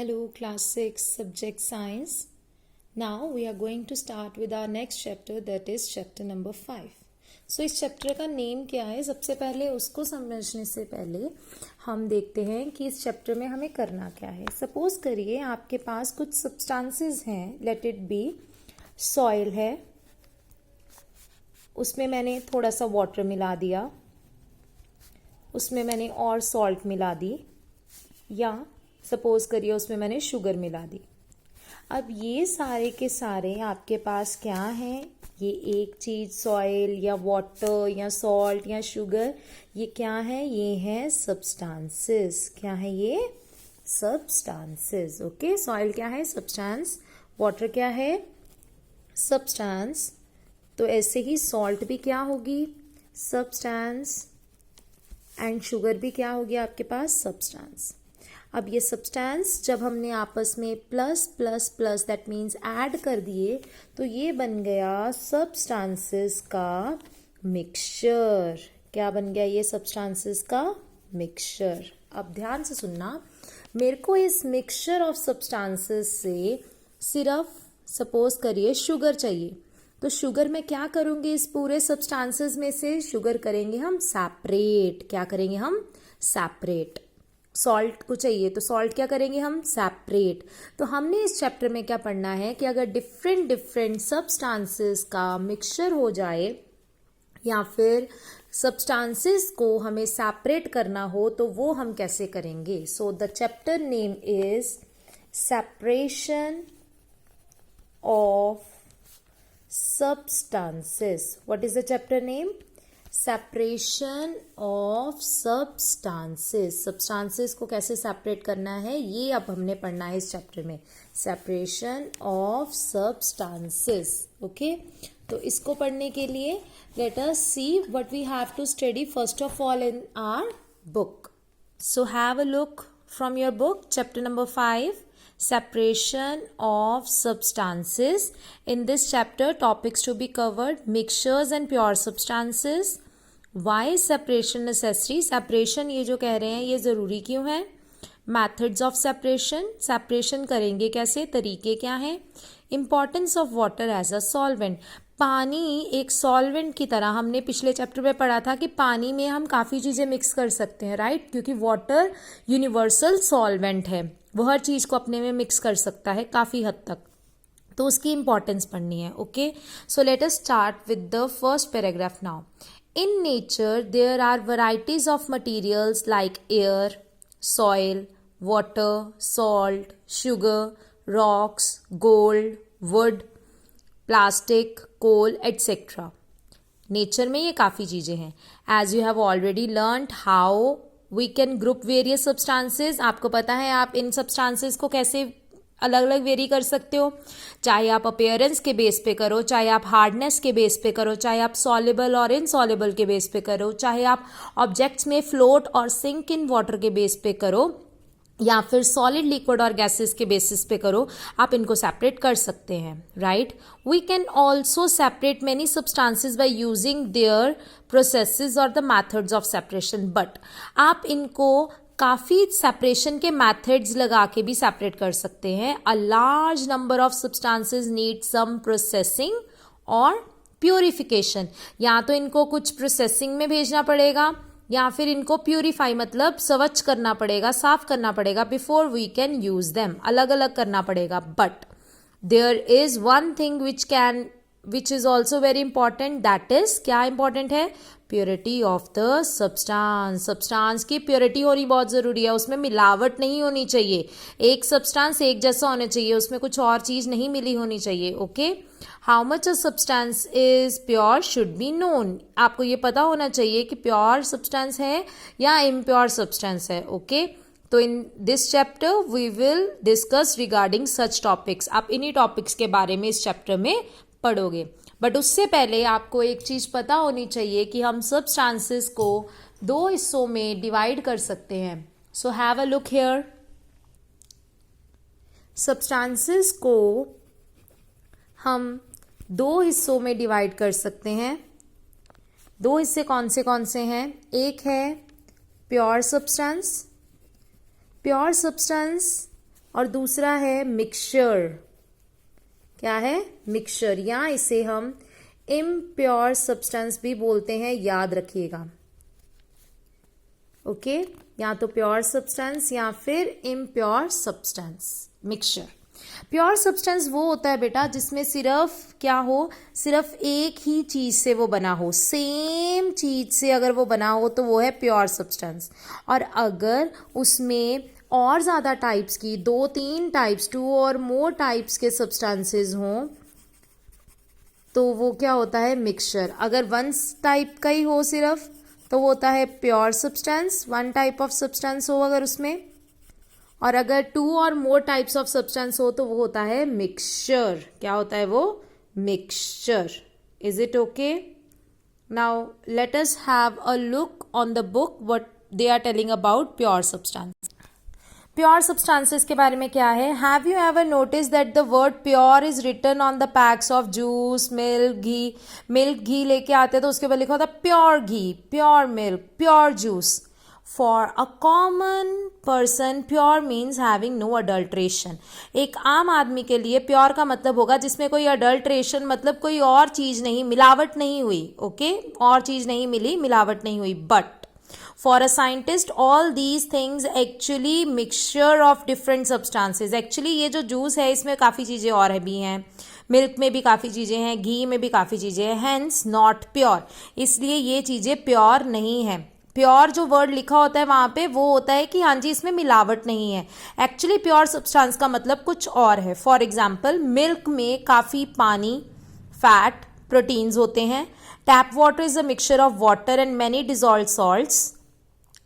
Hello, class 6, subject science. Now we are going to start with our next chapter, that is chapter number 5. So इस chapter का name क्या है? सबसे पहले उसको समझने से पहले हम देखते हैं कि इस चैप्टर में हमें करना क्या है. सपोज करिए आपके पास कुछ सब्सटेंसेस हैं, लेट इट बी सॉइल है, उसमें मैंने थोड़ा सा वाटर मिला दिया, उसमें मैंने और सॉल्ट मिला दी, या सपोज करिए उसमें मैंने शुगर मिला दी. अब ये सारे के सारे आपके पास क्या हैं? ये एक चीज़ सॉइल या वाटर या सॉल्ट या शुगर, ये क्या है? ये है सब्सटेंसेस. क्या है ये? सब्सटेंसेस. ओके, सॉइल क्या है? सब्सटेंस. वाटर क्या है? सब्सटेंस. तो ऐसे ही सॉल्ट भी क्या होगी? सब्सटेंस. एंड शुगर भी क्या होगी आपके पास? सब्सटेंस. अब ये सब्सटेंस जब हमने आपस में plus plus plus that means add कर दिए तो ये बन गया सब्सटेंसेस का मिक्सचर. क्या बन गया? ये सब्सटेंसेस का मिक्सचर. अब ध्यान से सुनना, मेरे को इस मिक्सचर ऑफ सब्सटेंसेस से सिर्फ सपोज करिए शुगर चाहिए, तो शुगर में क्या करूँगी? इस पूरे सब्सटेंसेस में से शुगर करेंगे हम सेपरेट. क्या करेंगे हम? सेपरेट. सॉल्ट को चाहिए तो सॉल्ट क्या करेंगे हम? सेपरेट. तो हमने इस चैप्टर में क्या पढ़ना है कि अगर डिफरेंट डिफरेंट सब्सटेंसेस का मिक्सचर हो जाए या फिर सब्सटेंसेस को हमें सेपरेट करना हो तो वो हम कैसे करेंगे. So the chapter name is separation of substances. What is the chapter name? Separation of substances. Substances को कैसे separate करना है ये अब हमने पढ़ना है इस चैप्टर में. Separation of substances. Okay? तो इसको पढ़ने के लिए let us see what we have to study first of all in our book. So have a look from your book, chapter number 5. Separation of substances. In this chapter, topics to be covered: mixtures and pure substances. Why is separation necessary? Separation ये जो कह रहे हैं ये ज़रूरी क्यों है? Methods of separation. Separation करेंगे कैसे? तरीके क्या हैं? Importance of water as a solvent. पानी एक सॉल्वेंट की तरह, हमने पिछले चैप्टर में पढ़ा था कि पानी में हम काफ़ी चीज़ें मिक्स कर सकते हैं, राइट? क्योंकि वाटर यूनिवर्सल सॉल्वेंट है, वो हर चीज़ को अपने में मिक्स कर सकता है काफ़ी हद तक. तो उसकी इंपॉर्टेंस पढ़नी है. Okay, so let us start with the first paragraph now. In nature there are varieties of materials like air, soil, water, salt, sugar, rocks, gold, wood, plastic, coal, etcetera. Nature में ये काफ़ी चीज़ें हैं. As you have already learned how we can group various substances. आपको पता है आप इन substances को कैसे अलग अलग वेरी कर सकते हो. चाहे आप अपीयरेंस के बेस पे करो, चाहे आप हार्डनेस के बेस पे करो, चाहे आप सॉल्युबल और इनसॉल्युबल के बेस पे करो, चाहे आप ऑब्जेक्ट्स में फ्लोट और सिंक इन वाटर के बेस पे करो, या फिर सॉलिड, लिक्विड और गैसेस के बेसिस पे करो. आप इनको सेपरेट कर सकते हैं, right? We can also separate many substances by using their processes और the methods of separation. But आप इनको काफ़ी सेपरेशन के मैथड्स लगा के भी सेपरेट कर सकते हैं. A large number of substances need some processing और प्योरिफिकेशन. या तो इनको कुछ प्रोसेसिंग में भेजना पड़ेगा या फिर इनको प्यूरिफाई मतलब स्वच्छ करना पड़ेगा, साफ करना पड़ेगा before we can use them. अलग अलग करना पड़ेगा. But there is one thing which is also very important. That is, क्या इंपॉर्टेंट है? Purity of the substance. Substance की प्योरिटी होनी बहुत ज़रूरी है. उसमें मिलावट नहीं होनी चाहिए. एक सब्सटेंस एक जैसा होना चाहिए, उसमें कुछ और चीज़ नहीं मिली होनी चाहिए. Okay, how much a substance is pure should be known. आपको ये पता होना चाहिए कि प्योर सब्सटेंस है या इम्प्योर सब्सटेंस है. ओके, तो in this chapter we will discuss regarding such topics. आप इन्हीं टॉपिक्स के बारे में इस चैप्टर में पढ़ोगे. बट उससे पहले आपको एक चीज़ पता होनी चाहिए कि हम सब्सटेंसेस को दो हिस्सों में डिवाइड कर सकते हैं. So have a look here. Substances को हम दो हिस्सों में डिवाइड कर सकते हैं. दो हिस्से कौन से हैं? एक है प्योर सब्सटेंस. प्योर सब्सटेंस और दूसरा है मिक्सचर। क्या है? मिक्सचर, या इसे हम इम्प्योर सब्सटेंस भी बोलते हैं, याद रखिएगा। ओके, या तो प्योर सब्सटेंस या फिर impure substance, mixture. Pure substance वो होता है बेटा जिसमें सिर्फ क्या हो, सिर्फ एक ही चीज से वो बना हो, सेम चीज से अगर वो बना हो तो वो है प्योर सब्सटेंस। और अगर उसमें और ज्यादा टाइप्स की, 2-3 टाइप्स, 2 और मोर टाइप्स के सब्सटेंसेस हों तो वो क्या होता है? मिक्सचर। अगर वन टाइप का ही हो सिर्फ तो वो होता है pure substance, one type of substance हो अगर उसमें, और अगर 2 और मोर टाइप्स ऑफ सब्सटेंस हो तो वो होता है मिक्सचर। क्या होता है वो? Mixture. Is it okay? Now let us have a look on the book what they are telling about pure substance. Pure substances के बारे में क्या है? Have you ever notice that the word pure is written on the packs of juice, milk, ghee. Milk, घी लेके आते हैं तो उसके ऊपर लिखा होता है pure ghee, pure milk, pure juice. For a common person pure means having no adulteration. एक आम आदमी के लिए प्योर का मतलब होगा जिसमें कोई अडल्ट्रेशन, मतलब कोई और चीज नहीं, मिलावट नहीं हुई। ओके, और चीज नहीं मिली, मिलावट नहीं हुई। But for a scientist all these things actually mixture of different substances। actually ये जो जूस है इसमें काफ़ी चीज़ें और भी हैं, मिल्क में भी काफ़ी चीज़ें हैं, घी में भी काफ़ी चीज़ें हैं, hence not pure। इसलिए ये चीज़ें प्योर नहीं है। प्योर जो वर्ड लिखा होता है वहाँ पे वो होता है कि हाँ जी इसमें मिलावट नहीं है। एक्चुअली प्योर सब्सटेंस का मतलब कुछ और है। फॉर एग्जाम्पल मिल्क में काफ़ी पानी, फैट, प्रोटीन्स होते हैं। Tap water is a mixture of water and many dissolved salts.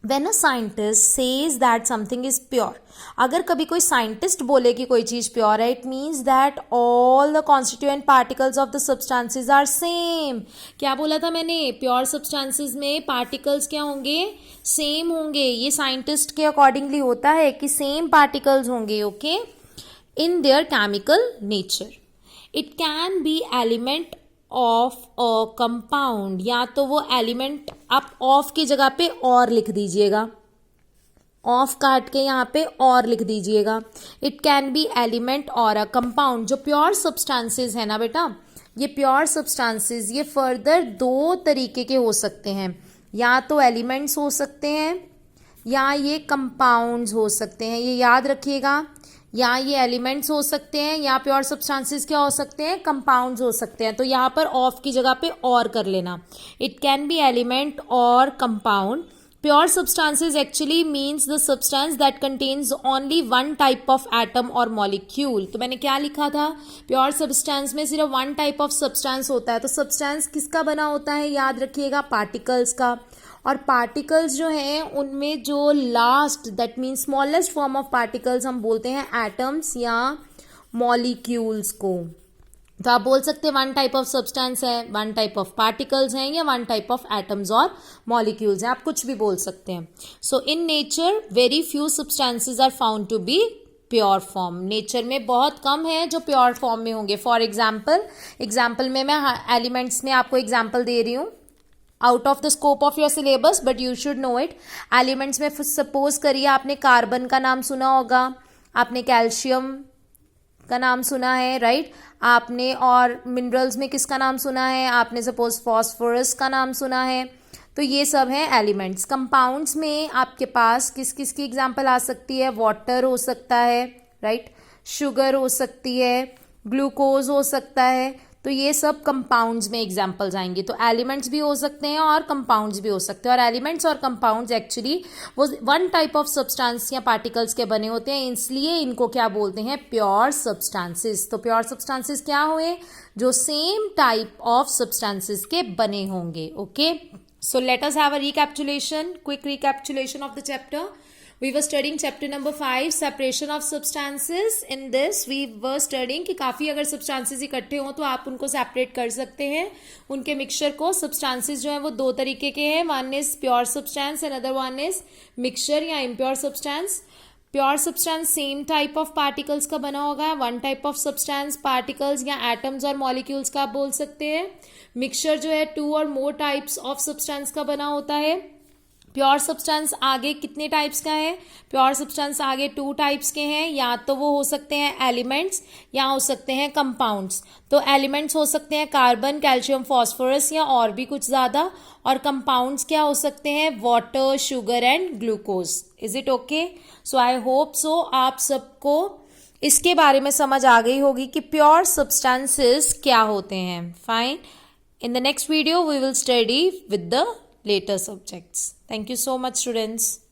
When a scientist says that something is pure, अगर कभी कोई साइंटिस्ट बोले कि कोई चीज प्योर है, it means that all the constituent particles of the substances are same. क्या बोला था मैंने? प्योर सब्सटेंसेस में पार्टिकल्स क्या होंगे? सेम होंगे। ये साइंटिस्ट के अकॉर्डिंगली होता है कि सेम पार्टिकल्स होंगे। Okay, in their chemical nature. It can be element of a compound, या तो वो एलिमेंट, आप ऑफ की जगह पे और लिख दीजिएगा, ऑफ काट के यहाँ पे और लिख दीजिएगा। इट कैन बी एलिमेंट और अ कंपाउंड। जो प्योर सब्सटेंसेस है ना बेटा, ये प्योर सब्सटेंसेस ये फर्दर 2 तरीके के हो सकते हैं, या तो एलिमेंट्स हो सकते हैं या ये कंपाउंड्स हो सकते हैं। ये याद रखिएगा, या ये एलिमेंट्स हो सकते हैं या प्योर सब्सटेंसेस क्या हो सकते हैं? कंपाउंड्स हो सकते हैं। तो यहाँ पर ऑफ की जगह पे और कर लेना। इट कैन बी एलिमेंट और compound. Pure substances actually means the substance that contains only one type of atom और मॉलिक्यूल। तो मैंने क्या लिखा था? प्योर सब्सटेंस में सिर्फ वन टाइप ऑफ सब्सटेंस होता है। तो सब्सटेंस किसका बना होता है? याद रखिएगा, पार्टिकल्स का। और पार्टिकल्स जो हैं उनमें जो last, that means smallest form of particles हम बोलते हैं एटम्स या मॉलिक्यूल्स को। तो आप बोल सकते हैं वन टाइप ऑफ सब्सटेंस है, वन टाइप ऑफ पार्टिकल्स हैं, या वन टाइप ऑफ एटम्स और मॉलिक्यूल्स हैं, आप कुछ भी बोल सकते हैं। So in nature very few substances are found to be pure form. Nature में बहुत कम है जो प्योर फॉर्म में होंगे। फॉर एग्जाम्पल में मैं एलिमेंट्स में आपको एग्जाम्पल दे रही हूँ, out of the scope of your syllabus, but you should know it. Elements में सपोज करिए आपने कार्बन का नाम सुना होगा, आपने कैल्शियम का नाम सुना है, राइट? आपने और मिनरल्स में किसका नाम सुना है? आपने सपोज फॉस्फोरस का नाम सुना है। तो ये सब है एलिमेंट्स। कंपाउंड्स में आपके पास किस किस की एग्जाम्पल आ सकती है? वाटर हो सकता है, राइट? शुगर हो सकती है, ग्लूकोज हो सकता है। तो ये सब कंपाउंड्स में एग्जाम्पल्स आएंगे। तो एलिमेंट्स भी हो सकते हैं और कंपाउंड्स भी हो सकते हैं। और एलिमेंट्स और कंपाउंड्स एक्चुअली वो वन टाइप ऑफ सब्सटेंस या पार्टिकल्स के बने होते हैं, इसलिए इनको क्या बोलते हैं? Pure substances. तो प्योर सब्सटेंसेस क्या हुए? जो सेम टाइप ऑफ सब्सटेंसेस के बने होंगे। Okay, so let us have a recapitulation, quick recapitulation of the chapter. We were studying chapter number 5, separation of substances. In this we were studying कि काफ़ी अगर substances इकट्ठे हों तो आप उनको separate कर सकते हैं, उनके mixture को। substances जो हैं वो 2 तरीके के हैं, one is pure substance and other one is mixture या impure substance. Pure substance same type of particles का बना होगा, one type of substance, particles या एटम्स और मॉलिक्यूल्स का आप बोल सकते हैं। मिक्सचर जो है 2 और मोर टाइप्स ऑफ सब्सटेंस का बना होता है। प्योर सब्सटेंस आगे कितने टाइप्स का है? प्योर सब्सटेंस आगे 2 टाइप्स के हैं, या तो वो हो सकते हैं एलिमेंट्स या हो सकते हैं कंपाउंड्स। तो एलिमेंट्स हो सकते हैं कार्बन, कैल्शियम, फास्फोरस या और भी कुछ ज़्यादा, और कंपाउंड्स क्या हो सकते हैं? Water, sugar and glucose. Is it okay? So I hope so आप सबको इसके बारे में समझ आ गई होगी कि प्योर सब्सटेंसेस क्या होते हैं। Fine. In the next video, we will study with the later subjects. Thank you so much, students.